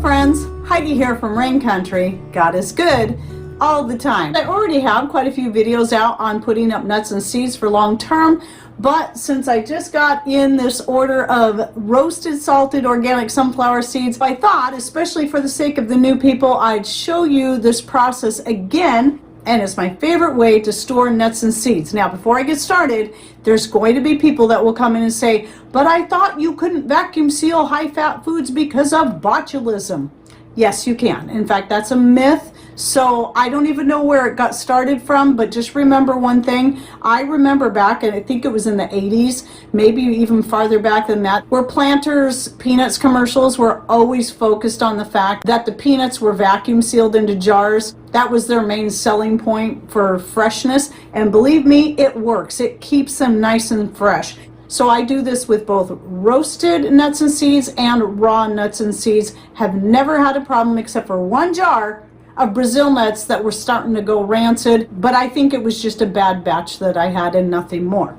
friends, Heidi here from Rain Country. God is good all the time. I already have quite a few videos out on putting up nuts and seeds for long term, but since I just got in this order of roasted salted organic sunflower seeds, I thought, especially for the sake of the new people, I'd show you this process again. And it's my favorite way to store nuts and seeds. Now, before I get started, there's going to be people that will come in and say, but I thought you couldn't vacuum seal high-fat foods because of botulism. Yes, you can. In fact, that's a myth. So I don't even know where it got started from, but just remember one thing. I remember back, and I think it was in the 80s, maybe even farther back than that, where Planters Peanuts commercials were always focused on the fact that the peanuts were vacuum sealed into jars. That was their main selling point for freshness. And believe me, it works. It keeps them nice and fresh. So I do this with both roasted nuts and seeds and raw nuts and seeds. Have never had a problem except for one jar of Brazil nuts that were starting to go rancid, but I think it was just a bad batch that I had and nothing more.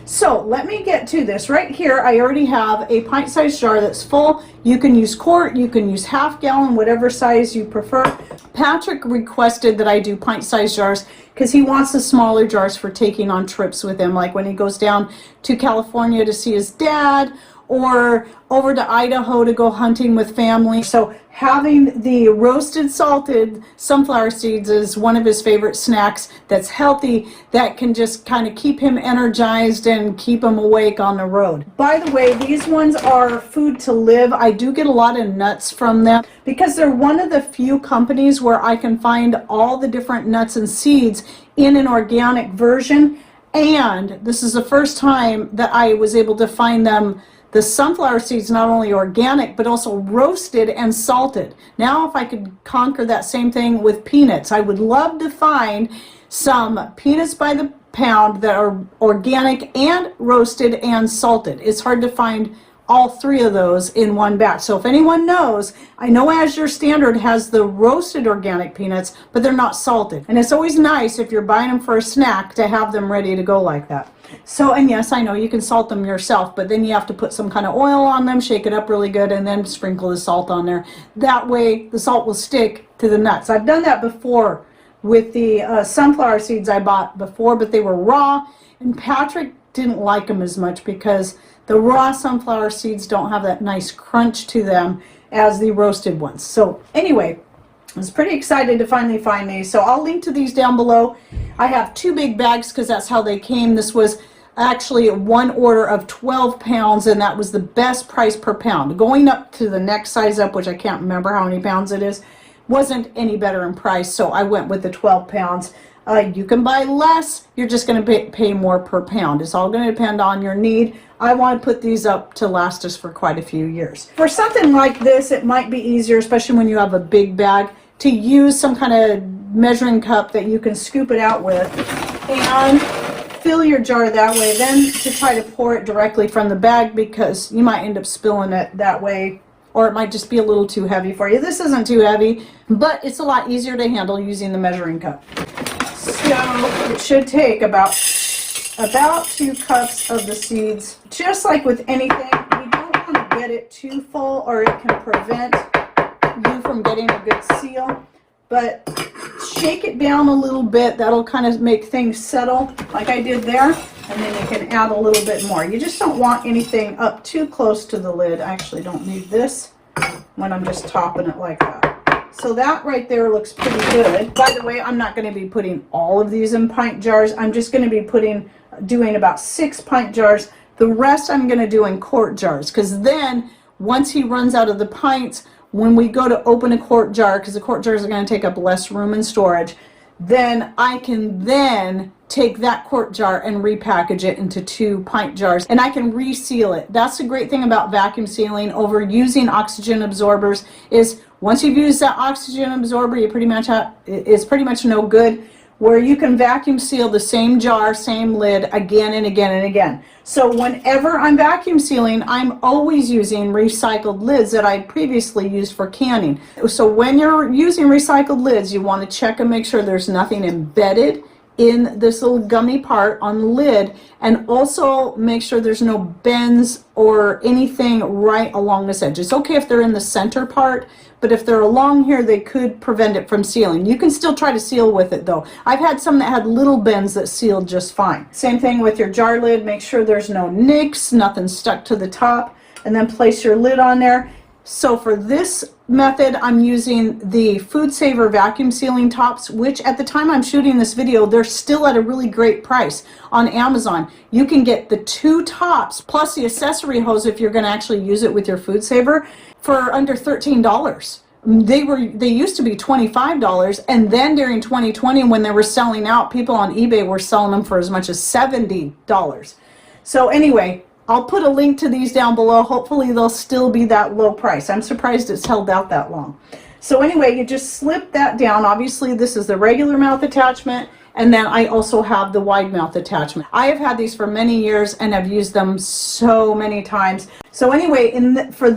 So let me get to this. Right here, I already have a pint-sized jar that's full. You can use quart, you can use half gallon, whatever size you prefer. Patrick requested that I do pint-sized jars because he wants the smaller jars for taking on trips with him, like when he goes down to California to see his dad, or over to Idaho to go hunting with family. So having the roasted salted sunflower seeds is one of his favorite snacks that's healthy, that can just kind of keep him energized and keep him awake on the road. By the way, these ones are Food to Live. I do get a lot of nuts from them because they're one of the few companies where I can find all the different nuts and seeds in an organic version. And this is the first time that I was able to find them, the sunflower seeds, not only organic, but also roasted and salted. Now, if I could conquer that same thing with peanuts, I would love to find some peanuts by the pound that are organic and roasted and salted. It's hard to find all three of those in one batch. So if anyone knows, I know Azure Standard has the roasted organic peanuts, but they're not salted. And it's always nice if you're buying them for a snack to have them ready to go like that. So, and yes, I know you can salt them yourself, but then you have to put some kind of oil on them, shake it up really good, and then sprinkle the salt on there. That way the salt will stick to the nuts. I've done that before with the sunflower seeds I bought before, but they were raw, and Patrick didn't like them as much because the raw sunflower seeds don't have that nice crunch to them as the roasted ones. So anyway, I was pretty excited to finally find these. So I'll link to these down below. I have 2 big bags because that's how they came. This was actually one order of 12 pounds, and that was the best price per pound. Going up to the next size up, which I can't remember how many pounds it is, wasn't any better in price, so I went with the 12 pounds. You can buy less, you're just going to pay more per pound. It's all going to depend on your need. I want to put these up to last us for quite a few years. For something like this, it might be easier, especially when you have a big bag, to use some kind of measuring cup that you can scoop it out with and fill your jar that way. Then to try to pour it directly from the bag, because you might end up spilling it that way, or it might just be a little too heavy for you. This isn't too heavy, but it's a lot easier to handle using the measuring cup. So it should take about 2 cups of the seeds. Just like with anything, you don't want to get it too full or it can prevent you from getting a good seal. But shake it down a little bit. That'll kind of make things settle like I did there. And then you can add a little bit more. You just don't want anything up too close to the lid. I actually don't need this when I'm just topping it like that. So that right there looks pretty good. By the way, I'm not going to be putting all of these in pint jars. I'm just going to be doing about 6 pint jars. The rest I'm going to do in quart jars, because then once he runs out of the pints, when we go to open a quart jar, because the quart jars are going to take up less room in storage, then I can then take that quart jar and repackage it into 2 pint jars, and I can reseal it. That's the great thing about vacuum sealing over using oxygen absorbers, is once you've used that oxygen absorber, you it's pretty much no good. Where you can vacuum seal the same jar, same lid again and again and again. So whenever I'm vacuum sealing, I'm always using recycled lids that I previously used for canning. So when you're using recycled lids, you want to check and make sure there's nothing embedded in this little gummy part on the lid, and also make sure there's no bends or anything right along this edge. It's okay if they're in the center part, but if they're along here, they could prevent it from sealing. You can still try to seal with it though. I've had some that had little bends that sealed just fine. Same thing with your jar lid. Make sure there's no nicks, nothing stuck to the top, and then place your lid on there. So for this method, I'm using the Food Saver vacuum sealing tops, which at the time I'm shooting this video, they're still at a really great price on Amazon. You can get the 2 tops plus the accessory hose if you're going to actually use it with your Food Saver for under $13. They used to be $25, and then during 2020 when they were selling out, people on eBay were selling them for as much as $70. So anyway, I'll put a link to these down below. Hopefully they'll still be that low price. I'm surprised it's held out that long. So anyway, you just slip that down. Obviously this is the regular mouth attachment, and then I also have the wide mouth attachment. I have had these for many years and have used them so many times. So anyway, for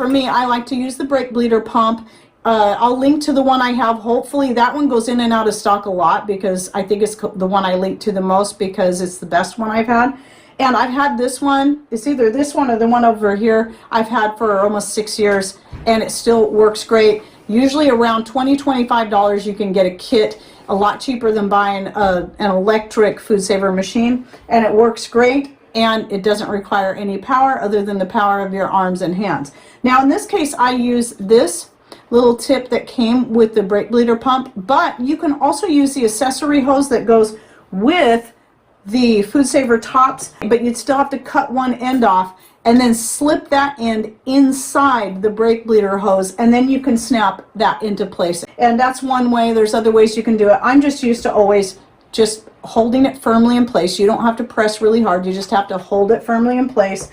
me, I like to use the brake bleeder pump. I'll link to the one I have. Hopefully that one goes in and out of stock a lot, because I think it's the one I link to the most because it's the best one I've had. And I've had this one, it's either this one or the one over here, I've had for almost 6 years, and it still works great. Usually around $20–25 you can get a kit, a lot cheaper than buying an electric Food Saver machine, and it works great, and it doesn't require any power other than the power of your arms and hands. Now in this case I use this little tip that came with the brake bleeder pump, but you can also use the accessory hose that goes with the Food Saver tops, but you'd still have to cut one end off and then slip that end inside the brake bleeder hose, and then you can snap that into place. And that's one way. There's other ways you can do it. I'm just used to always just holding it firmly in place. You don't have to press really hard. You just have to hold it firmly in place.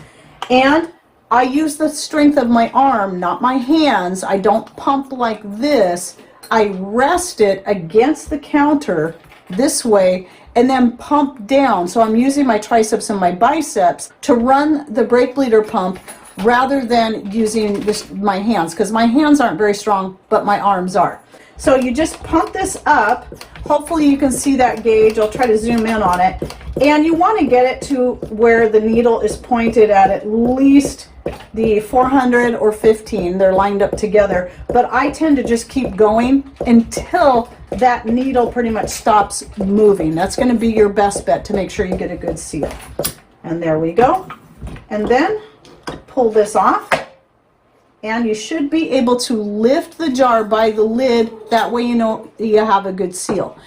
And I use the strength of my arm, not my hands. I don't pump like this. I rest it against the counter this way and then pump down. So I'm using my triceps and my biceps to run the brake bleeder pump rather than using my hands, because my hands aren't very strong, but my arms are. So you just pump this up. Hopefully you can see that gauge. I'll try to zoom in on it. And you want to get it to where the needle is pointed at least the 400 or 15. They're lined up together. But I tend to just keep going until that needle pretty much stops moving. That's going to be your best bet to make sure you get a good seal. And there we go. And then pull this off, and you should be able to lift the jar by the lid. That way you know you have a good seal.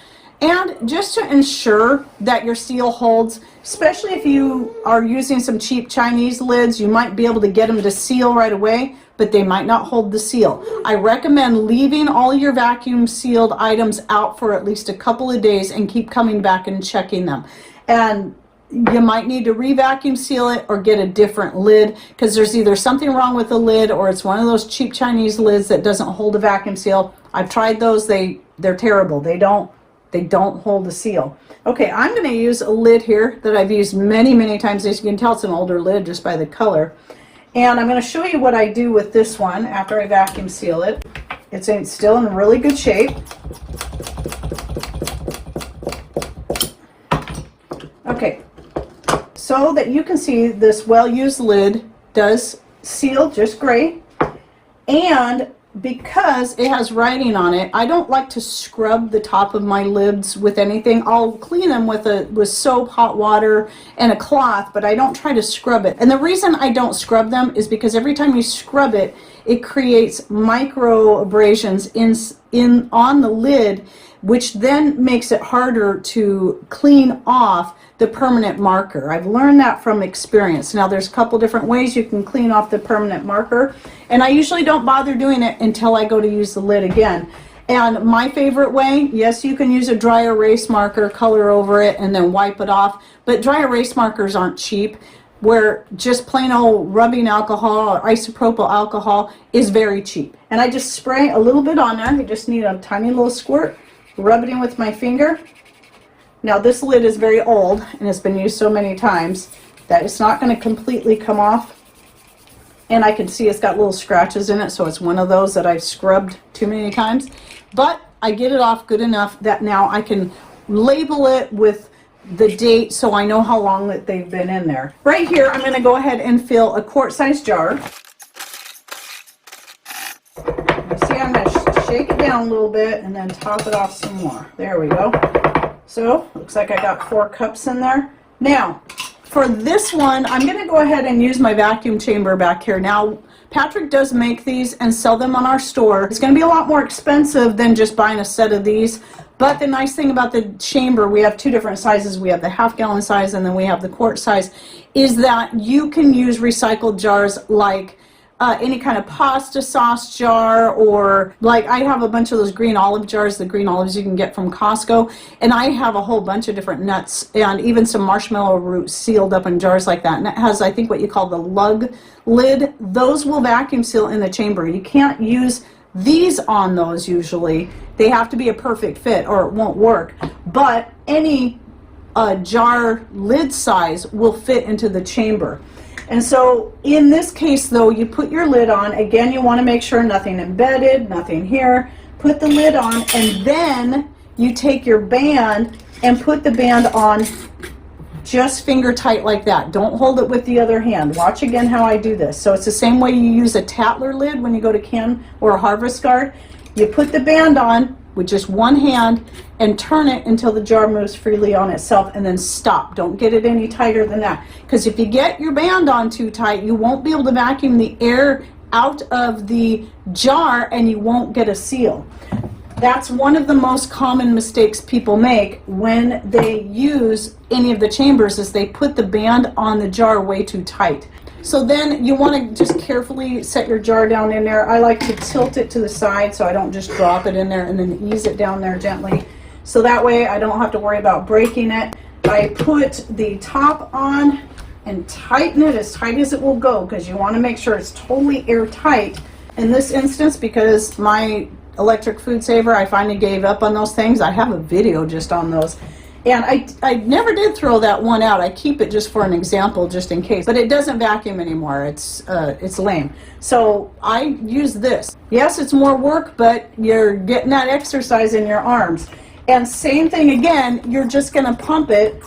And just to ensure that your seal holds, especially if you are using some cheap Chinese lids, you might be able to get them to seal right away, but they might not hold the seal. I recommend leaving all your vacuum sealed items out for at least a couple of days and keep coming back and checking them. And you might need to re-vacuum seal it or get a different lid, because there's either something wrong with the lid or it's one of those cheap Chinese lids that doesn't hold a vacuum seal. I've tried those. They're terrible. They don't hold the seal. Okay, I'm going to use a lid here that I've used many, many times. As you can tell, it's an older lid just by the color. And I'm going to show you what I do with this one after I vacuum seal it. It's still in really good shape. Okay, so that you can see this well-used lid does seal just great. And because it has writing on it, I don't like to scrub the top of my lids with anything. I'll clean them with soap, hot water, and a cloth, but I don't try to scrub it. And the reason I don't scrub them is because every time you scrub it, it creates micro abrasions on the lid, which then makes it harder to clean off the permanent marker. I've learned that from experience. Now there's a couple different ways you can clean off the permanent marker, and I usually don't bother doing it until I go to use the lid again. And my favorite way, yes, you can use a dry erase marker, color over it, and then wipe it off, but dry erase markers aren't cheap, where just plain old rubbing alcohol or isopropyl alcohol is very cheap. And I just spray a little bit on there. You just need a tiny little squirt, rub it in with my finger. Now this lid is very old and it's been used so many times that it's not going to completely come off. And I can see it's got little scratches in it, so it's one of those that I've scrubbed too many times. But I get it off good enough that now I can label it with the date so I know how long that they've been in there. Right here, I'm going to go ahead and fill a quart-sized jar. See, I'm going to shake it down a little bit and then top it off some more. There we go. So, looks like I got 4 cups in there. Now, for this one, I'm going to go ahead and use my vacuum chamber back here. Now, Patrick does make these and sell them on our store. It's going to be a lot more expensive than just buying a set of these. But the nice thing about the chamber, we have 2 different sizes. We have the half-gallon size and then we have the quart size, is that you can use recycled jars like any kind of pasta sauce jar, or like I have a bunch of those green olive jars, the green olives you can get from Costco, and I have a whole bunch of different nuts and even some marshmallow roots sealed up in jars like that. And it has, I think, what you call the lug lid. Those will vacuum seal in the chamber. You can't use these on those usually. They have to be a perfect fit or it won't work. But any jar lid size will fit into the chamber. And so in this case though, you put your lid on. Again, you want to make sure nothing embedded, nothing here. Put the lid on and then you take your band and put the band on just finger tight like that. Don't hold it with the other hand. Watch again how I do this. So it's the same way you use a Tatler lid when you go to Ken or a Harvest Guard. You put the band on with just one hand and turn it until the jar moves freely on itself and then stop. Don't get it any tighter than that, because if you get your band on too tight, you won't be able to vacuum the air out of the jar and you won't get a seal. That's one of the most common mistakes people make when they use any of the chambers, is they put the band on the jar way too tight. So then you want to just carefully set your jar down in there. I like to tilt it to the side so I don't just drop it in there, and then ease it down there gently. So that way I don't have to worry about breaking it. I put the top on and tighten it as tight as it will go, because you want to make sure it's totally airtight. In this instance, because my electric food saver, I finally gave up on those things. I have a video just on those. And I never did throw that one out. I keep it just for an example, just in case. But it doesn't vacuum anymore. It's lame. So I use this. Yes, it's more work, but you're getting that exercise in your arms. And same thing again, you're just going to pump it.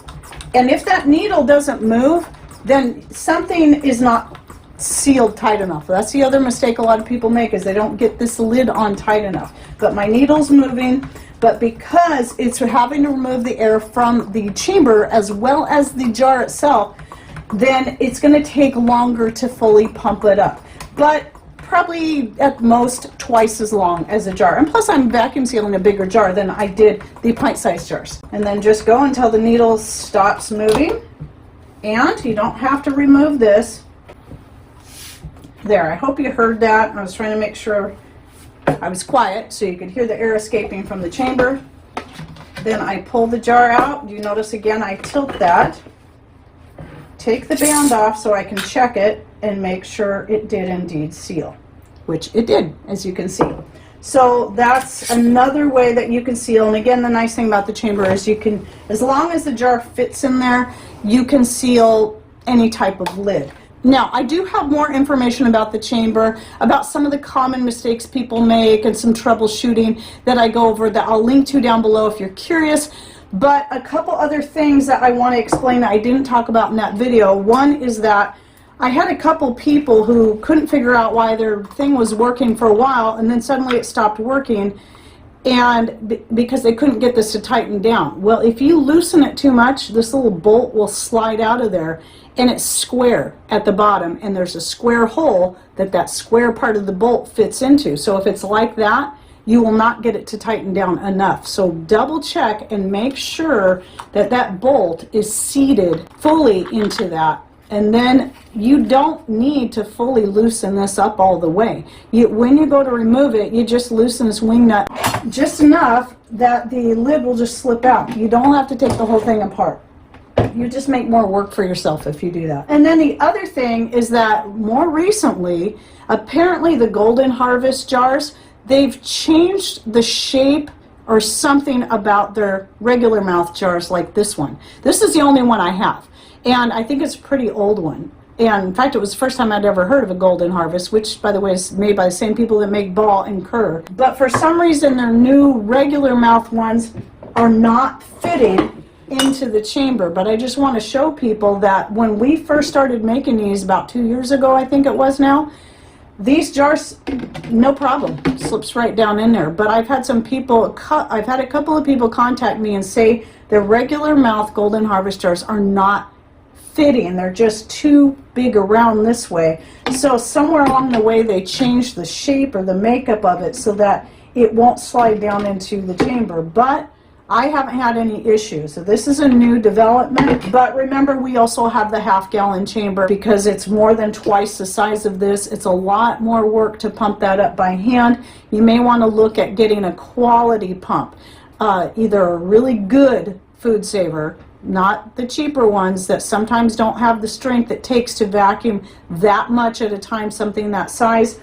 And if that needle doesn't move, then something is not sealed tight enough. That's the other mistake a lot of people make, is they don't get this lid on tight enough. But my needle's moving. But because it's having to remove the air from the chamber as well as the jar itself, then it's going to take longer to fully pump it up. But probably at most twice as long as a jar. And plus I'm vacuum sealing a bigger jar than I did the pint-sized jars. And then just go until the needle stops moving. And you don't have to remove this. There, I hope you heard that. I was trying to make sure I was quiet so you could hear the air escaping from the chamber. Then I pull the jar out. You notice again I tilt that. Take the band off so I can check it and make sure it did indeed seal, which it did, as you can see. So that's another way that you can seal. And again, the nice thing about the chamber is you can, as long as the jar fits in there, you can seal any type of lid. Now, I do have more information about the chamber, about some of the common mistakes people make and some troubleshooting that I go over that I'll link to down below if you're curious. But a couple other things that I want to explain that I didn't talk about in that video. One is that I had a couple people who couldn't figure out why their thing was working for a while and then suddenly it stopped working, and because they couldn't get this to tighten down. Well, if you loosen it too much, this little bolt will slide out of there, and it's square at the bottom, and there's a square hole that that square part of the bolt fits into. So if it's like that, you will not get it to tighten down enough. So double check and make sure that that bolt is seated fully into that. And then you don't need to fully loosen this up all the way. When you go to remove it, you just loosen this wing nut just enough that the lid will just slip out. You don't have to take the whole thing apart. You just make more work for yourself if you do that. And then the other thing is that more recently, apparently the Golden Harvest jars, they've changed the shape or something about their regular mouth jars like this one. This is the only one I have. And I think it's a pretty old one. And in fact, it was the first time I'd ever heard of a Golden Harvest, which, by the way, is made by the same people that make Ball and Kerr. But for some reason, their new regular mouth ones are not fitting into the chamber. But I just want to show people that when we first started making these about 2 years ago, I think it was now, these jars, no problem, slips right down in there. But I've had some people, I've had a couple of people contact me and say the regular mouth Golden Harvest jars are not fitting. They're just too big around this way. So somewhere along the way they changed the shape or the makeup of it so that it won't slide down into the chamber. But I haven't had any issues. So this is a new development. But remember, we also have the half-gallon chamber because it's more than twice the size of this. It's a lot more work to pump that up by hand. You may want to look at getting a quality pump, either a really good food saver, not the cheaper ones that sometimes don't have the strength it takes to vacuum that much at a time, something that size.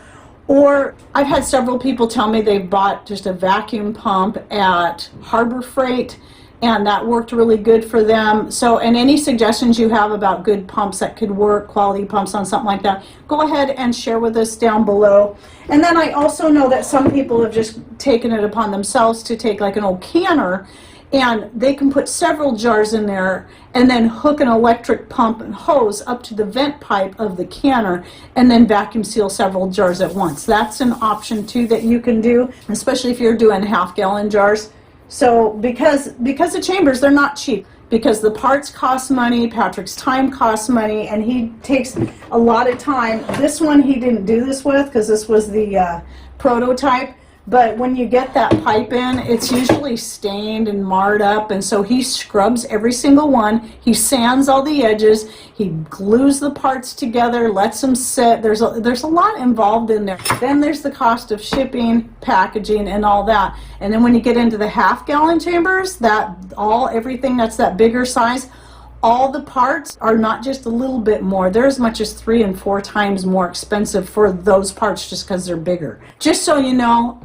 Or I've had several people tell me they bought just a vacuum pump at Harbor Freight and that worked really good for them. So, and any suggestions you have about good pumps that could work, quality pumps on something like that, go ahead and share with us down below. And then I also know that some people have just taken it upon themselves to take like an old canner and they can put several jars in there and then hook an electric pump and hose up to the vent pipe of the canner and then vacuum seal several jars at once. That's an option too that you can do, especially if you're doing half-gallon jars. So because the chambers, they're not cheap, because the parts cost money, Patrick's time costs money, and he takes a lot of time. This one he didn't do this with because this was the prototype. But when you get that pipe in, it's usually stained and marred up, and so he scrubs every single one. He sands all the edges. He glues the parts together, lets them sit. There's a lot involved in there. Then there's the cost of shipping, packaging, and all that. And then when you get into the half-gallon chambers, everything that's that bigger size, all the parts are not just a little bit more. They're as much as 3 and 4 times more expensive for those parts just because they're bigger. Just so you know,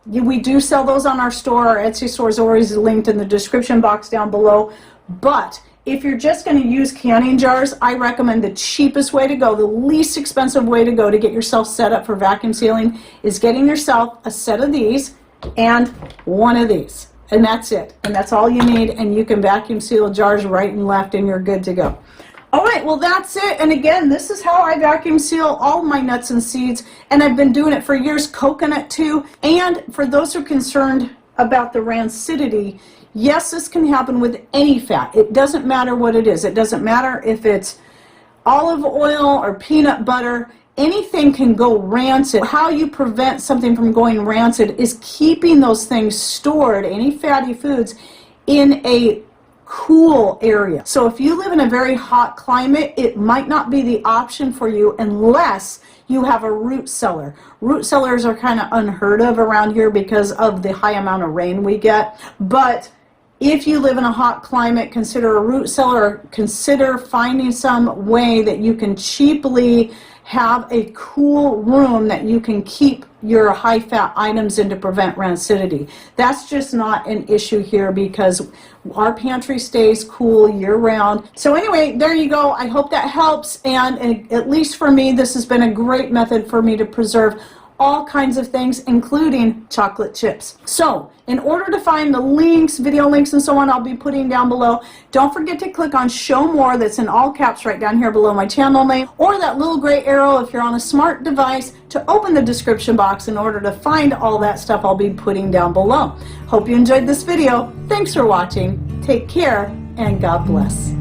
we do sell those on our store. Our Etsy store is always linked in the description box down below. But if you're just going to use canning jars, I recommend the cheapest way to go, the least expensive way to go to get yourself set up for vacuum sealing is getting yourself a set of these and one of these. And that's it. And that's all you need. And you can vacuum seal jars right and left and you're good to go. All right, well, that's it. And again, this is how I vacuum seal all my nuts and seeds. And I've been doing it for years, coconut too. And for those who are concerned about the rancidity, yes, this can happen with any fat. It doesn't matter what it is. It doesn't matter if it's olive oil or peanut butter. Anything can go rancid. How you prevent something from going rancid is keeping those things stored, any fatty foods, in a cool area. So if you live in a very hot climate, it might not be the option for you unless you have a root cellar. Root cellars are kind of unheard of around here because of the high amount of rain we get. But if you live in a hot climate, consider a root cellar, or consider finding some way that you can cheaply have a cool room that you can keep your high-fat items in to prevent rancidity. That's just not an issue here because our pantry stays cool year-round. So anyway, there you go. I hope that helps, and at least for me, this has been a great method for me to preserve all kinds of things, including chocolate chips. So, in order to find the links, video links and so on, I'll be putting down below. Don't forget to click on Show More, that's in all caps right down here below my channel name, or that little gray arrow if you're on a smart device to open the description box in order to find all that stuff I'll be putting down below. Hope you enjoyed this video. Thanks for watching. Take care, and God bless.